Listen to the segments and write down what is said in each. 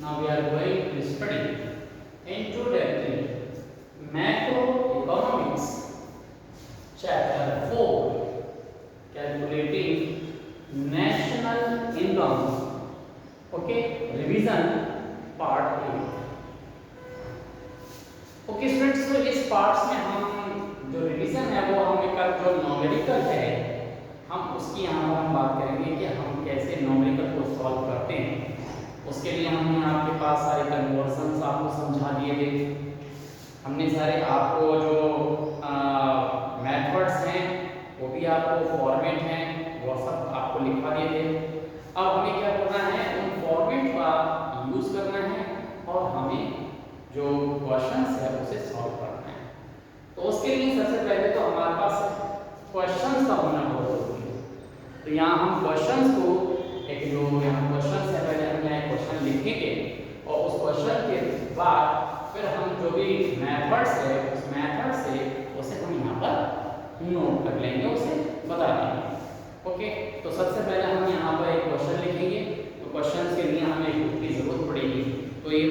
Now we are going to study introductory macroeconomics, chapter 4, calculating national income. Okay, revision part 8. Okay students, तो इस parts में हम जो revision है वो हम एक जो न्यूमेरिकल है हम उसकी यहाँ पर हम बात करेंगे कि हम कैसे न्यूमेरिकल को सॉल्व करते हैं। उसके लिए हमने आपके पास सारे कन्वर्जन्स आपको समझा दिए थे, हमने सारे आपको जो मेथड्स हैं वो भी आपको फॉर्मेट हैं वो सब आपको लिखवा दिए थे। अब हमें क्या करना है, उन फॉर्मेट का यूज़ करना है और हमें जो क्वेश्चंस है उसे सॉल्व करना है। तो उसके लिए सबसे पहले तो हमारे पास क्वेश्चंस का होना बहुत जरूरी है। तो यहाँ हम क्वेश्चंस को एक जो यहाँ क्वेश्चंस है पहले हम यहाँ क्वेश्चन लिखेंगे और उस क्वेश्चन के बाद फिर हम जो भी मेथड्स है उस मेथड से उसे हम यहाँ पर नोट कर लेंगे, उसे बता देंगे। ओके, तो सबसे पहले हम यहाँ पर एक क्वेश्चन लिखेंगे। तो क्वेश्चन के लिए हमें एक बुक की जरूरत पड़ेगी, तो ये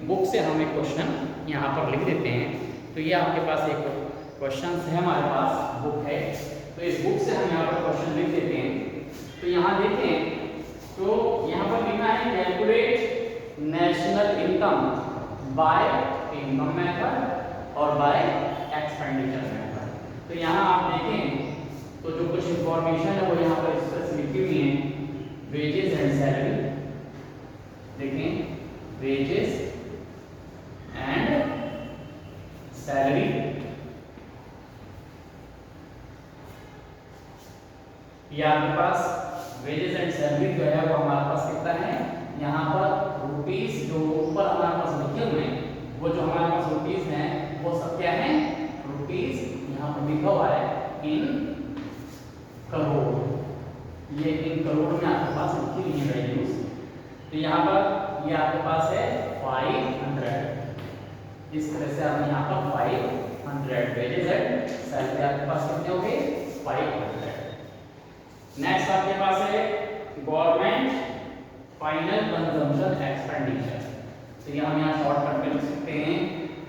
बुक से हम एक क्वेश्चन यहाँ पर लिख देते हैं। तो ये आपके पास एक क्वेश्चन है, हमारे पास बुक है, तो इस बुक से हम यहाँ पर क्वेश्चन लिख देते हैं। तो यहाँ देखें तो यहाँ पर लिखा है calculate national income by income method और बाय एक्सपेंडिचर मेथड। तो यहाँ आप देखें तो जो कुछ इंफॉर्मेशन है वो यहाँ पर इस तरह से लिखी हुई है, वेजेस एंड सैलरी। देखें वेजेस एंड सैलरी, ये आपके पास वेजेस एंड सैलरी जो है वो हमारे पास कितना है, यहाँ पर रुपीस जो ऊपर हमारे पास लिखे हुए हैं वो जो हमारे पास रुपीस हैं वो सब क्या है, रुपीस यहाँ पर लिखा हुआ है इन करोड़। ये इन करोड़ में आपके पास लिखी हुई है वैल्यूज। तो यहाँ पर ये आपके पास है 500। इस तरह से आप यहाँ पर 500 वेजेस एंड सैलरी आपके पास कितने हो गए, 500। नेक्स्ट आपके पास है गवर्नमेंट फाइनल कंजम्पशन एक्सपेंडिचर। तो ये हम यहाँ शॉर्टकट में लिख सकते हैं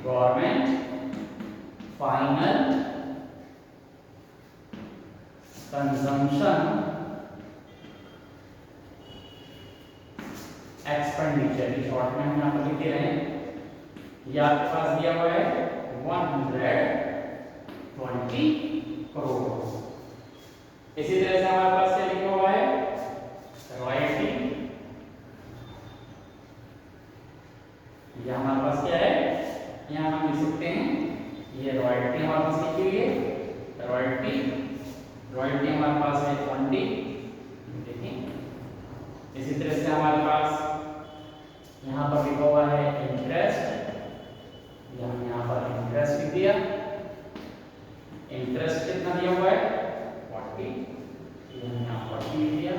गवर्नमेंट फाइनल कंजम्पशन एक्सपेंडिचर, ये शॉर्ट में हम यहाँ पर लिख दे रहे हैं। ये आपके पास दिया हुआ है 120 करोड़। इसी तरह से हमारे पास क्या लिखा हुआ है, रॉयल्टी। ये हमारे पास क्या है, यहाँ हम लिख सकते हैं ये रॉयल्टी हमारे पास लिखी हुई है, रॉयल्टी। रॉयल्टी हमारे पास है 20। देखें इसी तरह से हमारे पास यहाँ पर लिखा हुआ है इंटरेस्ट। ये हम यहाँ पर इंटरेस्ट लिख दिया। इंटरेस्ट कितना दिया हुआ है, 40। ये हमने यहाँ 40 लिख दिया।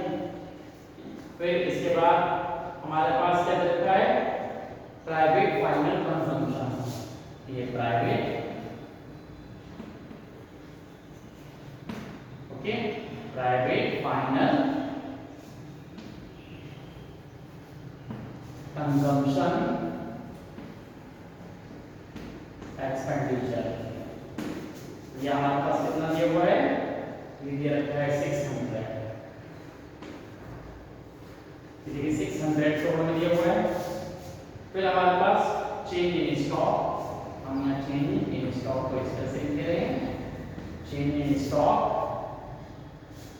फिर इसके बाद हमारे पास क्या लिखा है, प्राइवेट फाइनल कंजम्पशन। ये private, okay, private final consumption expenditure. ये हमारे पास कितना दिया हुआ है, ये दिया रखा है 600। देखिए 600 करोड़ में दिया हुआ है। फिर हमारे पास चेंज इन स्टॉक, हम यहाँ चेंज इन स्टॉक को इस तरह से लिख रहे हैं, चेंज इन स्टॉक।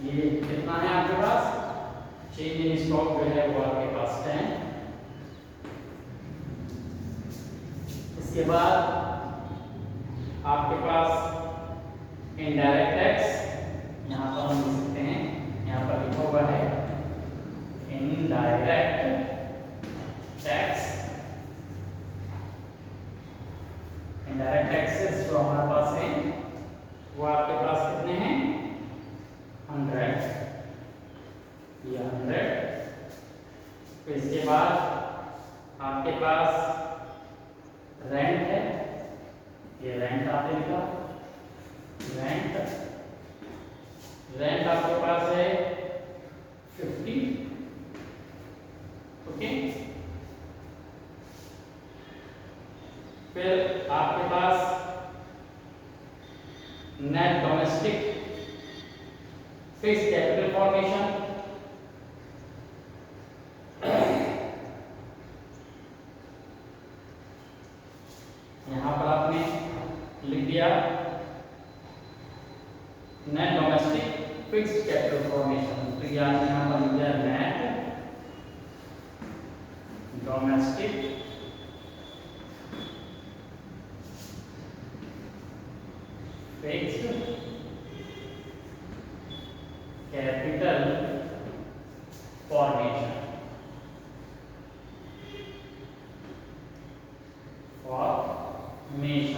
ये कितना है आपके पास, चेंज इन स्टॉक जो है वो आपके पास 10। इसके बाद आपके पास इनडायरेक्ट टैक्स, यहाँ पर हम लिख सकते हैं, यहाँ पर लिखा हुआ है इनडायरेक्ट टैक्स। इनडायरेक्ट टैक्सेस जो हमारे पास हैं वो आपके पास कितने हैं, 100। ये 100। फिर इसके बाद आपके पास रेंट है, ये रेंट आपने लिखा, रेंट। रेंट आपके पास है 50। Okay, net domestic fixed capital formation, यहां पर आपने लिख दिया net domestic fixed capital formation, तो यहां पर लिख दिया net domestic fixed capital formation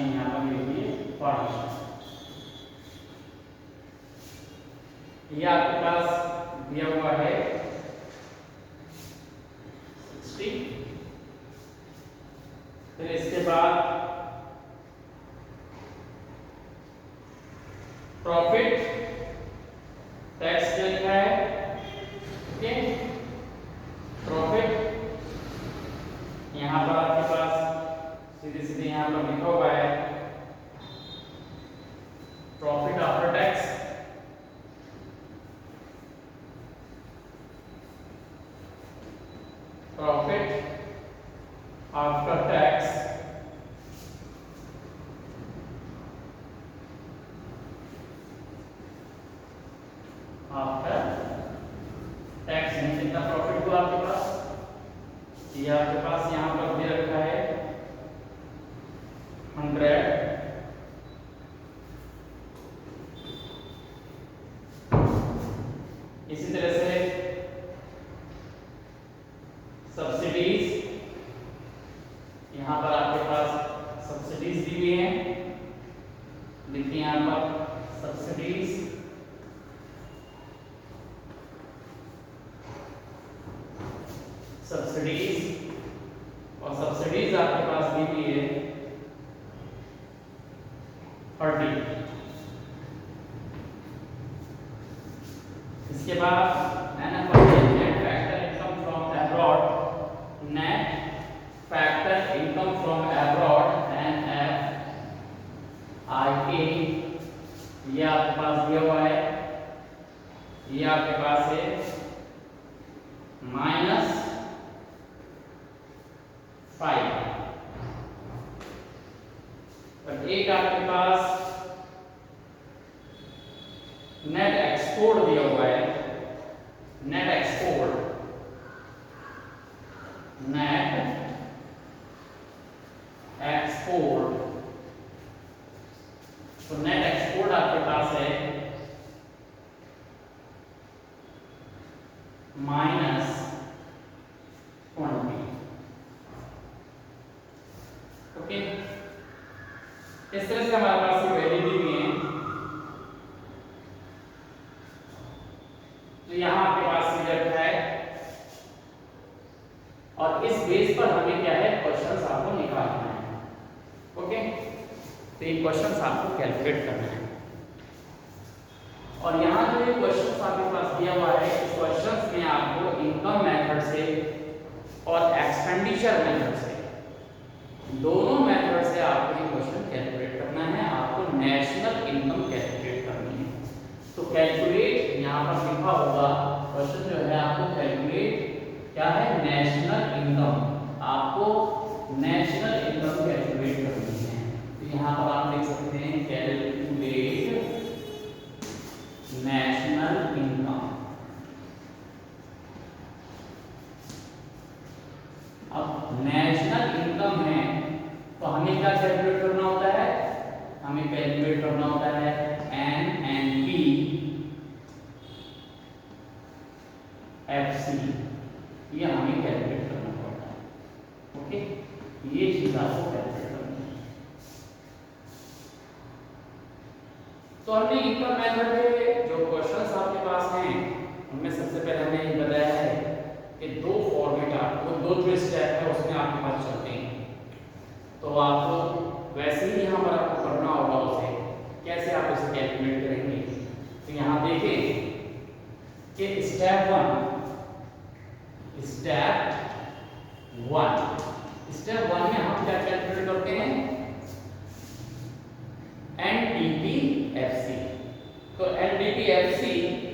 यहाँ पर लिखिए फॉर्मेशन। ये आपके पास दिया हुआ है 60। फिर इसके बाद प्रॉफिट टैक्स क्या लिखा है, ओके। प्रॉफिट यहां पर आपके पास सीधे सीधे यहां पर लिखा हुआ है profit after tax, profit after tax after tax में कितना प्रॉफिट हुआ आपके पास, ये आपके पास यहां पर दे रखा है 100। इसी तरह से सब्सिडीज, यहां पर आपके पास सब्सिडीज दी हुई हैं, देखिए यहां पर सब्सिडीज, सब्सिडीज और सब्सिडीज आपके पास दी हुई है 30। इसके बाद net factor income from abroad, net factor income from abroad NFIA, ये आपके पास दिया हुआ है, ये आपके पास है -5। और एक आपके पास नेट एक्सपोर्ट दिया हुआ है, नेट एक्सपोर्ट, नेट एक्सपोर्ट, तो नेट एक्सपोर्ट आपके पास है -20। ओके, इस तरह से हमारे पास ये वैल्यू दी हुई है। तो यहां आपके पास ये रखा है और इस बेस पर हमें क्या है क्वेश्चंस आपको निकालना है, ओके। तो ये क्वेश्चंस आपको कैलकुलेट करना है और यहाँ जो ये क्वेश्चंस आपके पास दिया हुआ है, इस क्वेश्चंस में आपको इनकम मेथड से और एक्सपेंडिचर मेथड से, दोनों मेथड से आपको ये क्वेश्चन कैलकुलेट करना है। आपको नेशनल इनकम कैलकुलेट करनी है। तो कैलकुलेट यहाँ पर लिखा होगा, क्वेश्चन जो है आपको कैलकुलेट क्या है, नेशनल इनकम, आपको नेशनल इनकम कैलकुलेट करनी है। तो यहाँ पर आप देख सकते हैं कैलकुलेट नेशनल इनकम। अब नेशनल इनकम है तो हमें क्या कैलकुलेट करना होता है, हमें कैलकुलेट करना होता है NNPFC, ये हमें कैलकुलेट करना पड़ता है, ओके। ये चीज आपको कैलकुलेट करनी है। तो हमने इनकम मेथड के जो क्वेश्चंस आपके पास हैं उनमें सबसे पहले हमने ये बताया है कि दो फॉर्मेट आपको, दो जो स्टेप है उसमें आपके पास चलते हैं। तो आपको वैसे ही यहाँ पर आपको करना होगा उसे, कैसे आप उसे कैलकुलेट करेंगे। तो यहाँ देखें कि स्टेप वन में हम क्या कैलकुलेट करते हैं, NPPFC, एनडीटीएफसी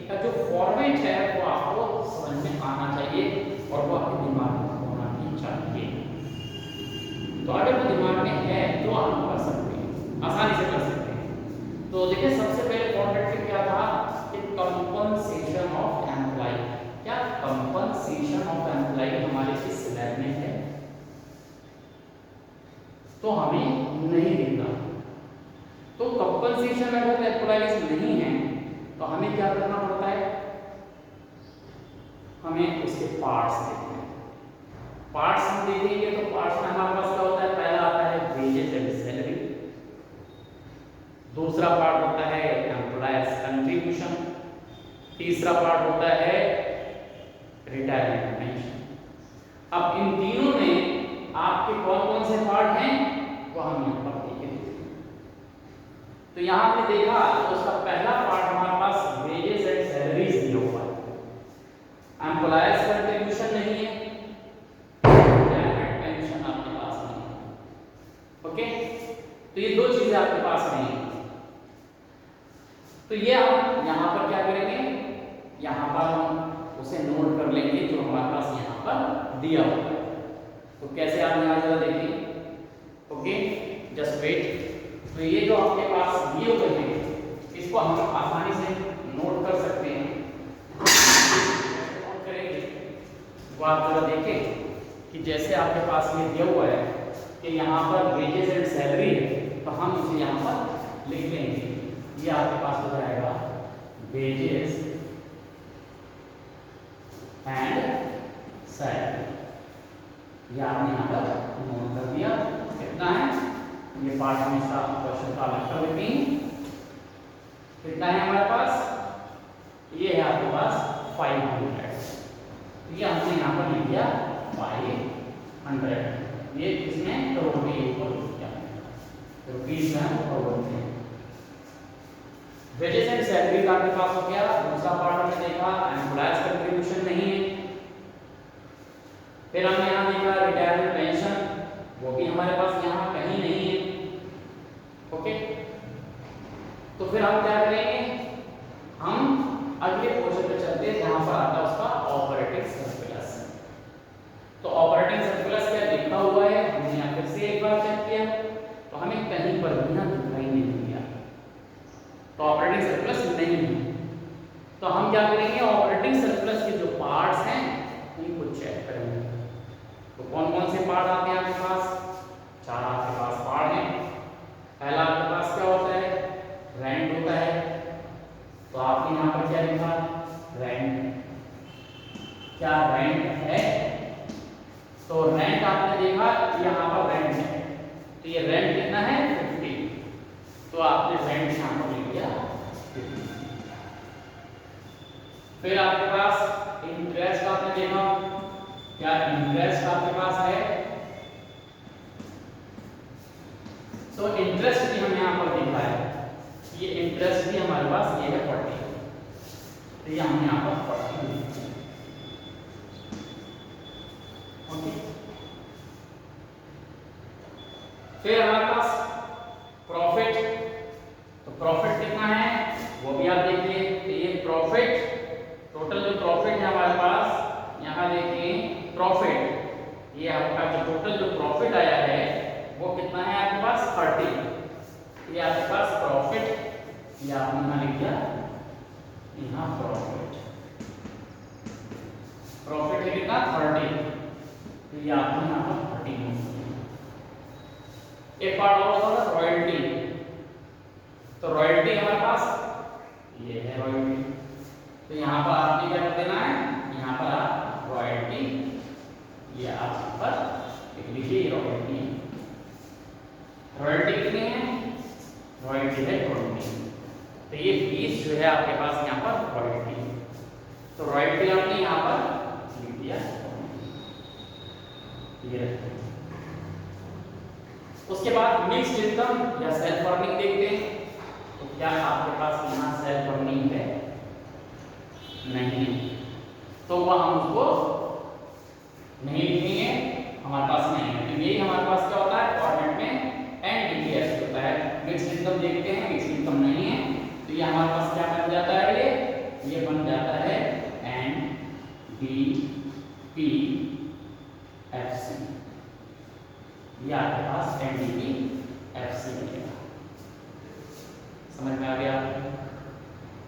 का जो फॉर्मेट है वो आपको समझ में आना चाहिए और वो आपके दिमाग में होना भी चाहिए। तो अगर वो दिमाग में है तो आप कर सकते हैं, आसानी से कर सकते हैं। तो देखिए सबसे पहले फॉर्मेट में क्या था कि कंपनसेशन ऑफ एम्प्लॉय। क्या कंपनसेशन ऑफ एम्प्लॉय हमारे इस स्लैब में है तो हमें नहीं देना। तो कंपनसेशन अगर एम्प्लॉयज नहीं है तो हमें क्या करना पड़ता है, हमें उसके पार्ट्स देखने हैं। पार्ट्स हम देखेंगे तो पार्ट्स में हमारे पास क्या होता है, पहला आता है वेजेस एंड सैलरी, दूसरा पार्ट होता है एम्प्लॉयज कंट्रीब्यूशन, तीसरा पार्ट होता है रिटायरमेंट पेंशन। अब इन तीनों में आपके कौन कौन से पार्ट हैं वो हम यहाँ पर देखेंगे। तो यहाँ आपने देखा तो उसका पहला पार्ट हमारे पास वेजेस एंड सैलरीज दिया हुआ है, एम्प्लॉयज कंट्रीब्यूशन नहीं है, रिटायरमेंट पेंशन आपके पास नहीं है। ओके, तो ये दो चीजें आपके पास नहीं है। तो ये हम यहाँ पर क्या करेंगे, यहाँ पर हम उसे नोट कर लेंगे जो हमारे पास यहाँ पर दिया हुआ है। तो कैसे आप यहाँ जरा देखिए। Okay, just wait. तो ये जो आपके पास दिए हुए हैं इसको हम आसानी से नोट कर सकते हैं। नोट करेंगे वो आप जरा देखें कि जैसे आपके पास ये दिया हुआ है कि यहाँ पर वेजेस एंड सैलरी है तो हम इसे यहाँ पर लिख लेंगे। ये आपके पास हो जाएगा वेजेस एंड सैलरी। ये आपने यहाँ पर नोट कर दिया। कितना है ये पार्ट, हम इसका क्वेश्चन का अलग कर लेते हैं। कितना है हमारे पास, ये है आपके पास 500। ये हमने यहाँ पर लिख दिया 500। ये इसमें करोड़ में ऊपर लिख दिया, रुपीज में करोड़ में। वेजेस एंड सैलरी का आपके पास हो गया। दूसरा पार्ट हमने देखा एम्प्लॉयज कंट्रीब्यूशन नहीं है। फिर हमने यहाँ देखा रिटायरमेंट पेंशन, वो भी हमारे पास यहाँ कहीं नहीं है। ओके, तो फिर हम क्या करेंगे, हम अगले पोर्शन पे चलते हैं जहां पर आता है उसका ऑपरेटिंग सरप्लस। तो ऑपरेटिंग सरप्लस क्या लिखा हुआ है हमने यहाँ फिर से एक बार चेक किया तो हमें कहीं पर भी ना दिखाई नहीं दिया, तो ऑपरेटिंग सरप्लस नहीं है। तो हम क्या करेंगे, ऑपरेटिंग सरप्लस के जो पार्ट्स हैं उनको चेक करेंगे। तो कौन कौन से पार्ट आते हैं आपके पास, चार आपके पास पार्ट हैं। पहला आपके पास क्या होता है, रेंट होता है। तो आपने यहाँ पर क्या लिखा, रेंट। क्या रेंट है, तो रेंट आपने देखा यहाँ पर रेंट है, तो ये रेंट कितना है 50, तो आपने रेंट यहाँ पर लिख दिया 50। फिर आपके पास इंटरेस्ट आपने देखा, क्या इंटरेस्ट आपके पास है, तो इंटरेस्ट भी हमने यहाँ पर देखा है, ये इंटरेस्ट भी हमारे पास ये है 40, तो ये हमने यहाँ पर 40 लिखा है। ओके, फिर हमारे पास प्रॉफिट, तो प्रॉफिट कितना है वो भी आप देखिए। तो ये प्रॉफिट, टोटल जो प्रॉफिट है हमारे पास, यहाँ देखिए प्रॉफिट, ये आपका जो टोटल जो प्रॉफिट आया है वो कितना है आपके पास 30। ये आपके पास प्रॉफिट, ये आपने यहाँ लिख दिया, यहाँ प्रॉफिट, प्रॉफिट है कितना 30, तो ये आपने यहाँ पर 30। एक पार्ट और होगा रॉयल्टी, तो रॉयल्टी हमारे पास ये है रॉयल्टी, तो यहाँ पर आपने क्या कर देना है, यहाँ पर आप रॉयल्टी, ये आप यहाँ पर लिख लीजिए रॉयल्टी। रॉयल्टी कितनी है, रॉयल्टी है 20, तो ये 20 जो है आपके पास यहाँ पर रॉयल्टी, तो रॉयल्टी आपने यहाँ पर लिख दिया। उसके बाद मिक्स्ड इनकम या सेल्फ अर्निंग देखते हैं। तो क्या आपके पास यहाँ सेल्फ अर्निंग है, नहीं है, तो वह हम उसको नहीं लिखेंगे, हमारे पास नहीं है। तो यही हमारे पास क्या होता है फॉर्मेट में एनडीटीएफ होता है। मिक्स्ड इनकम देखते हैं, मिक्स्ड इनकम नहीं है, तो ये हमारे पास क्या बन जाता है पी एफ सी, ये आपके पास एनडीपी एफ सी मिलेगा। समझ में आ गया?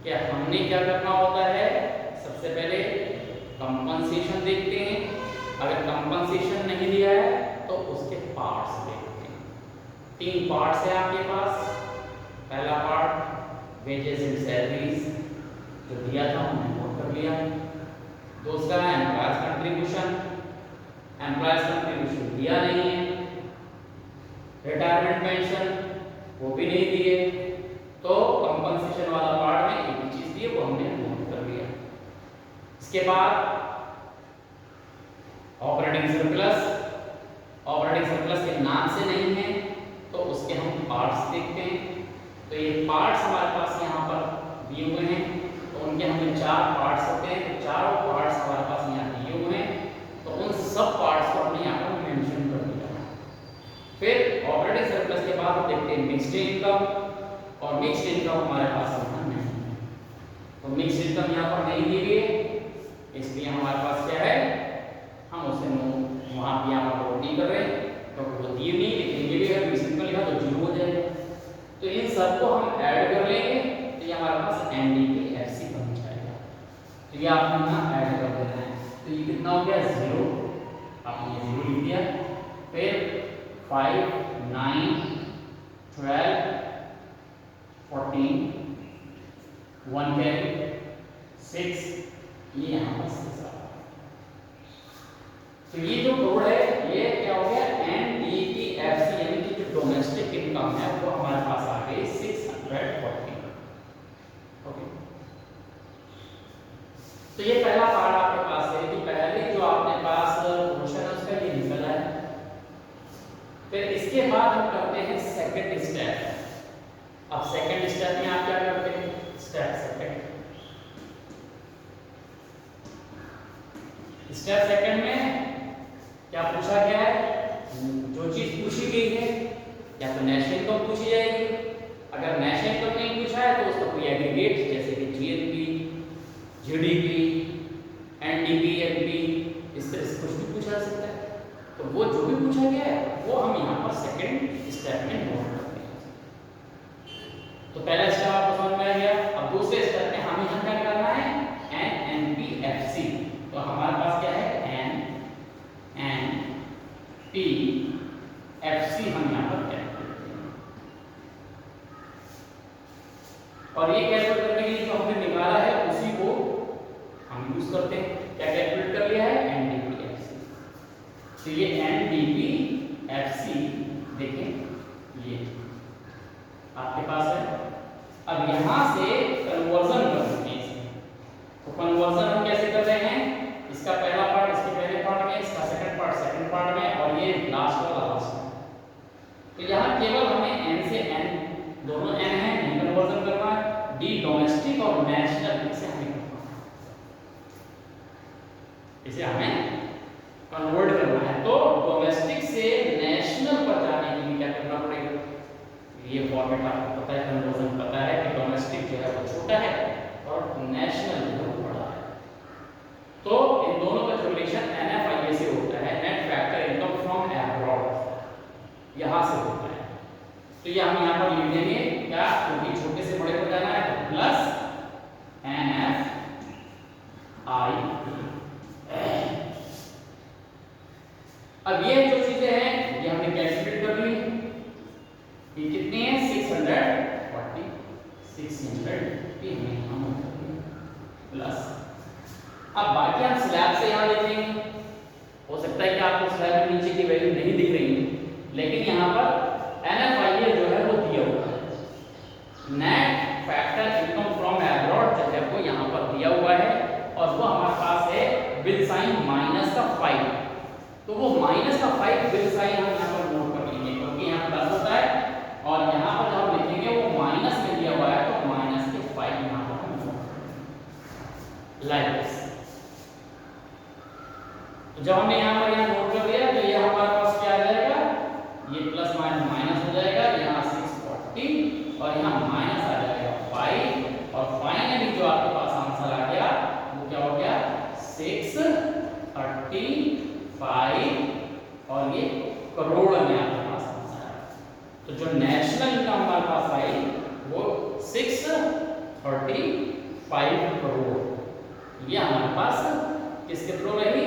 क्या हमने क्या करना होता है, सबसे पहले कंपनसेशन देखते हैं, अगर कंपनसेशन नहीं दिया है तो उसके पार्ट्स देखते हैं। 3 पार्ट्स है आपके पास। पहला पार्ट वेजेस एंड सैलरीज जो दिया था हमने नोट कर लिया। दूसरा है एम्प्लॉयज कंट्रीब्यूशन, एम्प्लॉयज कंट्रीब्यूशन दिया नहीं है। रिटायरमेंट पेंशन वो भी नहीं दिए, तो कंपनसेशन वाला पार्ट में एक ही चीज दी है वो हमने नोट कर लिया। इसके बाद ऑपरेटिंग सरप्लस, ऑपरेटिंग सरप्लस के नाम से नहीं है तो उसके हम पार्ट्स देखते हैं। तो ये पार्ट्स हमारे पास यहाँ पर दिए हुए हैं, तो उनके हमें 4 पार्ट्स होते हैं, तो चारों पार्ट्स हमारे पास यहाँ दिए हुए हैं, तो उन सब पार्ट्स को हमने यहाँ पर मेंशन कर दिया। फिर ऑपरेटिंग सरप्लस के बाद हम देखते हैं मिक्स्ड इनकम, और मिक्स्ड इनकम हमारे पास यहाँ नहीं है, तो मिक्स्ड इनकम यहाँ पर नहीं दी गई है, इसलिए हमारे पास क्या है, हम उसे वहाँ भी यहाँ पर नोट नहीं कर रहे तो वो दी नहीं, लेकिन ये भी अगर मिक्स्ड इनकम लिखा तो 0 हो जाएगा। तो इन सबको हम ऐड कर लेंगे तो ये हमारे पास एनडीपी एफसी बन जाएगा। तो ये आपने यहाँ ऐड कर देना है, तो ये कितना हो गया 0, आपने 0 लिख दिया। फिर 5 9 12 14 1 कैरी 6, ये यहाँ पर 6 आ रहा है। तो ये जो कोड है ये क्या हो गया, एनडीपीएफसी यानी कि जो डोमेस्टिक इनकम है वो हमारे पास आ गई 640। ओके, तो ये पहला पार्ट आपके पास है कि पहले जो आपके पास क्वेश्चन है उसका ये निकला है। फिर इसके बाद हम करते हैं सेकंड स्टेप। अब सेकंड स्टेप में आप क्या करते हैं, स्टेप सेकंड में क्या पूछा गया है, जो चीज पूछी गई है या तो नेशनल इनकम पूछी जाएगी, अगर नेशनल इनकम नहीं पूछा है तो उसका कोई एग्रीगेट जैसे कि जीएनपी, जीडीपी, एनडीपी, एनपी, इस तरह से कुछ भी पूछा जा सकता है। तो वो जो भी पूछा गया है वो हम यहाँ पर सेकंड स्टेप में नोट करते हैं। तो पहला स्टेप आपको समझ में आ गया। अब दूसरे स्टेप में हमें यहाँ क्या करना है, एनएनपीएफसी। तो हमारे पास क्या है, एनएनपीएफसी हम यहाँ पर कैलकुलेट करेंगे, और ये कैलकुलेट करने के लिए जो हमने निकाला है उसी को हम यूज करते हैं। क्या कैलकुलेट कर लिया है, एनडीपीएफसी। तो ये एनडीपीएफसी देखें ये आपके पास है। अब यहां से कन्वर्जन कर सकते हैं इसमें। तो कन्वर्जन हम कैसे कर रहे हैं, इसका पहला पार्ट इसके पहले पार्ट में, इसका सेकंड पार्ट सेकंड पार्ट में, और ये लास्ट वाला लास्ट में। तो यहाँ केवल हमें n से n, दोनों n है, नहीं कन्वर्जन करना है। डी डोमेस्टिक और नेशनल इसे हमें करना है, इसे हमें कन्वर्ट करना है। तो डोमेस्टिक से नेशनल पर जाने के लिए क्या करना पड़ेगा, ये फॉर्मेट आपको पता है, कन्वर्जन पता है कि डोमेस्टिक जो है वो छोटा है और नेशनल जो है वो बड़ा है। तो इन दोनों का जो रिलेशन NFIA से होता है, net factor income from abroad, यहां से होता है। तो ये हम यहां पर लिख देंगे क्या, क्योंकि छोटे से बड़े को जाना है तो प्लस NFIA। अब ये जो चीजें हैं ये हमने कैलकुलेट कर ली, ये कितनी है 640, 600 प्लस। अब बाकी हम स्लैब से यहाँ देखेंगे, हो सकता है कि आपको स्लैब में नीचे की वैल्यू नहीं दिख रही है, लेकिन यहाँ पर NFIA जो है वो दिया हुआ है, net factor income from abroad जो है वो यहाँ पर दिया हुआ है, और वो हमारे पास है विद साइन -5। तो वो -5 विद साइन हम यहाँ पर नोट कर लेंगे, क्योंकि यहाँ प्लस होता है और यहाँ पर जब हम लिखेंगे वो माइनस में दिया हुआ है, तो -5 यहाँ पर हम नोट करेंगे लाइक दिस। तो जब हमने यहाँ पर नोट कर दिया तो ये हमारे पास क्या आ जाएगा, ये प्लस माइनस हो जाएगा, यहाँ 640 और यहाँ माइनस आ जाएगा 5, और फाइनली जो आपके पास आंसर आ गया वो क्या हो गया 630 नेशनल इनकम हमारे पास आई वो 635 करोड़, ये हमारे पास किसके थ्रू रही,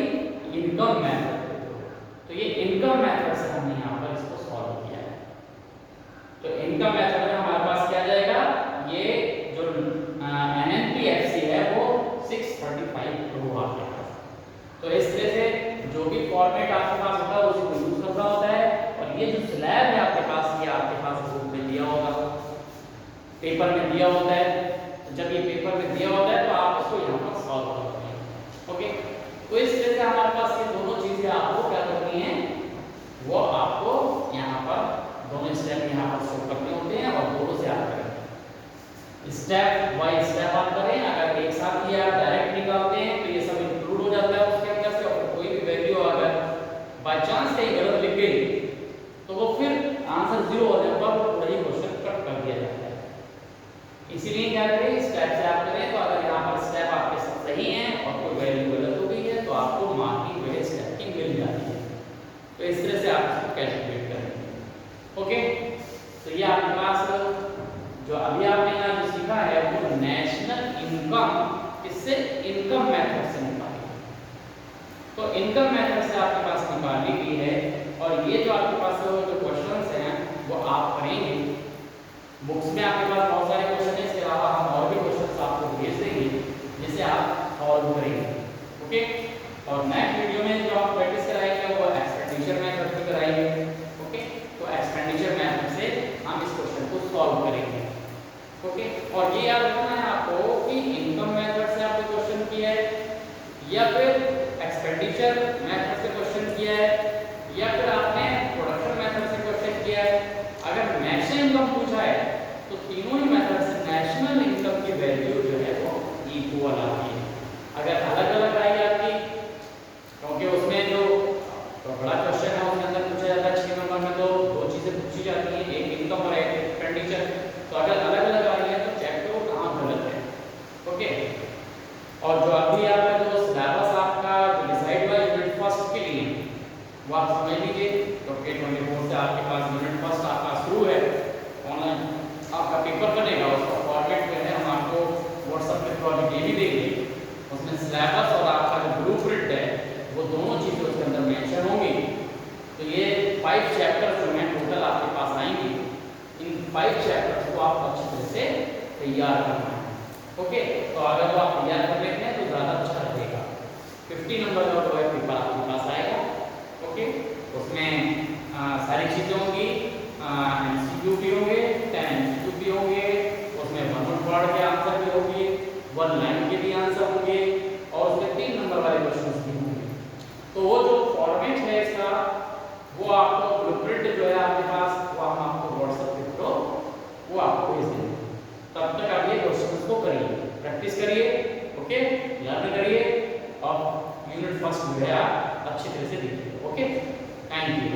इनकम मेथड के थ्रू। तो ये इनकम मेथड से हमने यहाँ पर इसको सॉल्व किया है। तो इनकम मेथड में हमारे पास क्या आ जाएगा, ये जो NNPFC है वो 635 करोड़ आ जाएगा। तो इस तरह से जो भी फॉर्मेट आपके पास होता है उसी को यूज करना होता है। और ये जो स्लैब है आपके पास, ये आपके पास बुक में दिया होगा, पेपर में दिया होता है। तो जब ये पेपर में दिया होता है तो आप इसको यहाँ पर सॉल्व करते हैं। ओके, तो इस तरह से हमारे पास ये दोनों चीजें आपको क्या करनी है, वो आपको यहाँ पर दोनों स्टेप यहाँ पर शो करने होते हैं और दोनों से आप करें, स्टेप बाय स्टेप आप करें। अगर एक साथ ही आप डायरेक्ट निकालते हैं तो ये सब इंक्लूड हो जाता है उसके अंदर से, और कोई भी वैल्यू अगर बाय चांस कहीं गलत लिख गई तो वो फिर आंसर 0 होने पर वही क्वेश्चन कट कर दिया जाता है। इसीलिए क्या करें, स्टेप से आप करें। तो अगर यहाँ पर स्टेप आपके सब सही हैं और कोई वैल्यू गलत हो गई है तो आपको मार्किंग वही स्टेप की मिल जाती है। तो इस तरह से आप इसको कैलकुलेट करेंगे। ओके, तो ये आपके पास जो अभी आपने यहाँ जो सीखा है वो नेशनल इनकम, किससे, इनकम मेथड से निकाली। तो इनकम मेथड से आपके पास निकाली गई है। और ये जो आपके पास जो क्वेश्चंस हैं वो आप करेंगे। बुक्स में आपके पास बहुत सारे क्वेश्चन हैं, इसके अलावा हम और भी क्वेश्चंस आपको भेज देंगे जिसे आप सॉल्व करेंगे। ओके, और नेक्स्ट वीडियो में जो आप प्रैक्टिस कराएंगे वो एक्सपेंडिचर मेथड पे कराएंगे। ओके, तो एक्सपेंडिचर मेथड से हम इस क्वेश्चन को सॉल्व करेंगे। ओके, और ये याद रखना है आपको कि इनकम मेथड से आपने क्वेश्चन किया है या फिर एक्सपेंडिचर मेथड से क्वेश्चन किया है या फिर आपने प्रोडक्शन मेथड से क्वेश्चन किया है। अगर नेशनल इनकम पूछा है तो तीनों ही मेथड से नेशनल इनकम की वैल्यू जो है वो इक्वल आती है। अगर अलग अलग आई आपकी, क्योंकि उसमें जो तो बड़ा क्वेश्चन है उसके अंदर पूछा जाता है 6 नंबर में, तो दो चीजें पूछी जाती हैं, एक इनकम और एक एक्सपेंडिचर। तो अगर अलग अलग आ रही है तो चेक करो कहाँ गलत है। ओके, और जो अभी आपका जो सिलेबस आपका जो डिसाइड हुआ यूनिट फर्स्ट के लिए वो आप समझ लीजिए। तो 24 से आपके पास यूनिट फर्स्ट आपका शुरू है, ऑनलाइन आपका पेपर बनेगा, उसका फॉर्मेट जो है हम आपको व्हाट्सएप पे फॉर्मेट ये भी देंगे। उसमें सिलेबस और आपका जो ब्लूप्रिंट है वो दोनों चीज़ें उसके अंदर मेंशन होंगी। तो ये 5 चैप्टर जो हैं टोटल आपके पास आएंगे। इन 5 चैप्टर्स को आप अच्छी तरह से तैयार करना है। ओके, तो अगर वो आप तैयार कर लेते हैं तो ज़्यादा अच्छा रहेगा। 50 नंबर का जो है पेपर आपके पास आएगा। ओके, उसमें सारी चीज़ें होंगी, MCQ भी होंगे, 10 MCQ भी होंगे, उसमें 1 वर्ड के आंसर भी होंगे, 1 लाइन के भी आंसर होंगे और उसमें 3 नंबर वाले क्वेश्चन भी होंगे। तो वो जो फॉर्मेट है इसका वो आपको ब्लूप्रिंट जो है आपके पास वो हम आपको व्हाट्सएप पे थ्रू वो आपको भेज देंगे। तब तक आप ये क्वेश्चन को करिए, प्रैक्टिस करिए। ओके, लर्न करिए और यूनिट फर्स्ट जो है आप अच्छी तरह से देखिए। Okay, thank you.